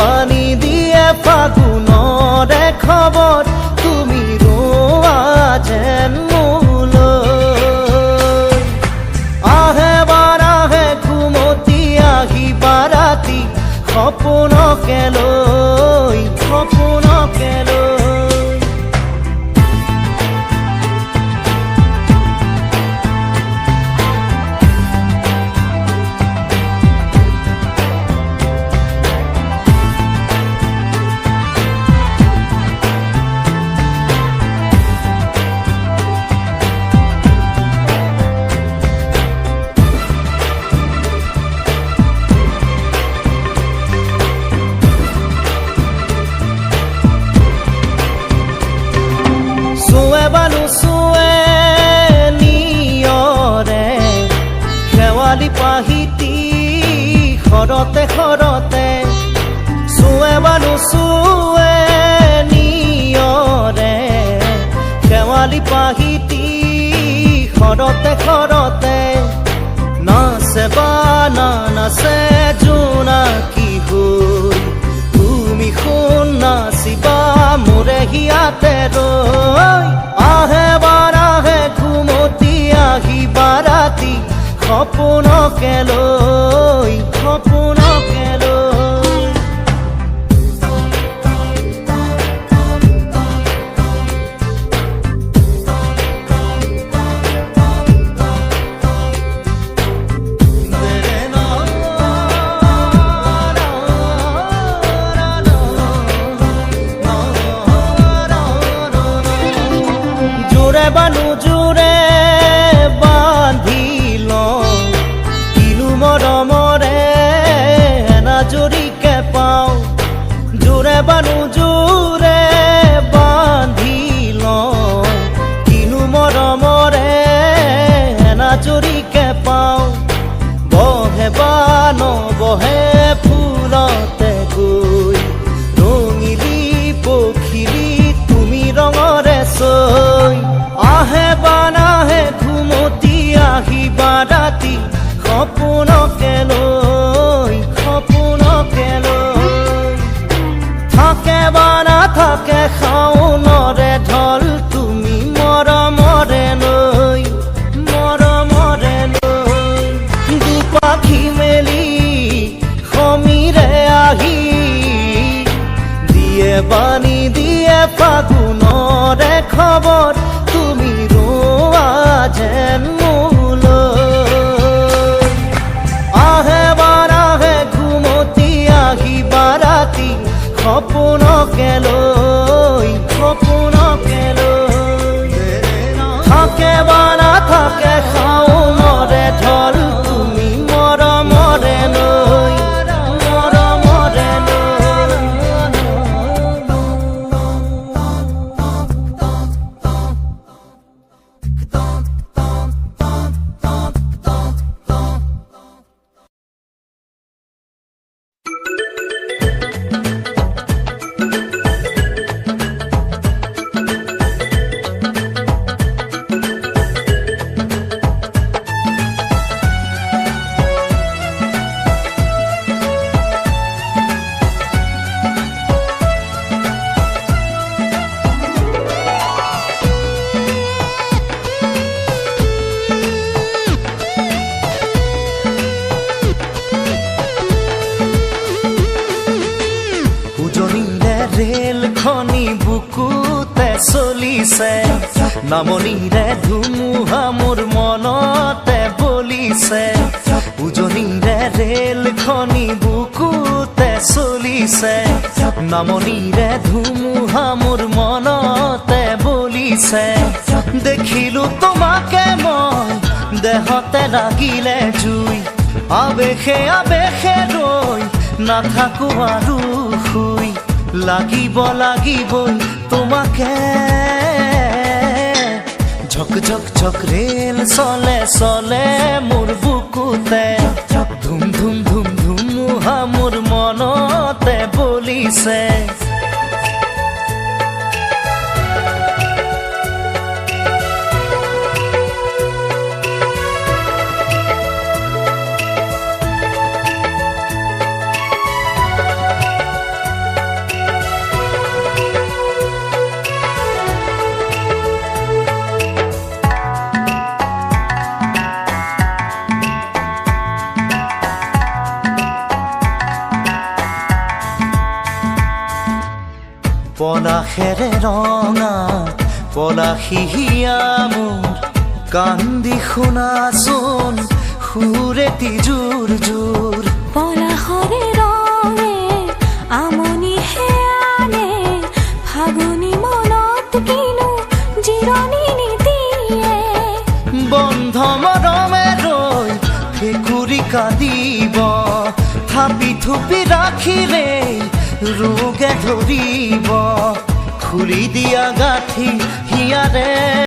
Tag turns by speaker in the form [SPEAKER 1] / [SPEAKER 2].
[SPEAKER 1] বাণী দিয়ে ফাগুনৰে খবৰ তুমি ৰোৱা যেন মোলৈ আহে বাৰাহে ঘুমতি আহিবা ৰাতি সপোনকে লৈ সপোনকে লৈ পাহিতি খৰতে খৰতে চুৱে বানু চুৱে নিয়ৰে শেৱালি পাহিতি খৰতে খৰতে নাচে বানা নাচে জোনাকী হৈ তুমি শুন নাচিবা মোৰে হিয়াতে ৰৈ আহে বাৰাহে ঘুমতি আহিবা ৰাতি সপোনকে লৈ সপোনকে লৈ জোৰে বানু জোৰে বান্ধি মৰমৰে এনাজৰীকে পাওঁ জোৰে বানু জোৰে বান্ধি লওঁ কিনো মৰমৰে এনাজৰীকে পাওঁ বহে বান বহে ফুলতে গৈ ৰঙিলি পখিলি তুমি ৰঙৰে চৈ আহে বানাহে ঘুমতি আহিবা ৰাতি সপোনকে লৈ সপোনকে লৈ থাকে বা নাথাকে শাওনৰে ঢল তুমি মৰমৰে লৈ মৰমৰে লৈ দুপাখি মেলি সমীৰে আহি দিয়ে বাণী দিয়ে ফাগুনৰে খবৰ তুমি ৰোৱা যেন সপোনকে লৈ সপোনকে লৈ থাকে বা নাথাকে শাওনৰে ঢল তুমি মৰমৰে লৈ মৰমৰে ৰেলখনি বুকুতে চলিছে নামনিৰে ধুমুহা মোৰ মনতে বলিছে উজনিৰে ৰেলখনি বুকুতে চলিছে নামনিৰে ধুমুহা মোৰ মনতে বলিছে দেখিলো তোমাকে মই দেহতে লাগিলে জুই আবেশে আবেশে ৰৈ নাথাকো আৰু শুই লাগিব লাগিবই তোমাকে ঝক ঝক ঝক ৰেল চলে চলে মোৰ বুকুতে ধুম ধুম ধুম ধুমুহা মোৰ মনতে বলিছে আকাশেৰে ৰঙা পলাশী হিয়া মোৰ কান্দি শুনাচোন সুৰেতি জোৰ জোৰ
[SPEAKER 2] পলাশৰে ৰঙে আমনি হেয়ানে ফাগুনি মনত কিনো জিৰণি নিদিয়ে
[SPEAKER 1] বন্ধ মৰমে ৰৈ ভেকুৰি কান্দিব থাপি থুপি ৰাখিলে ৰোগে ধৰিব খুলি দিয়া গাঁঠি হিয়াৰে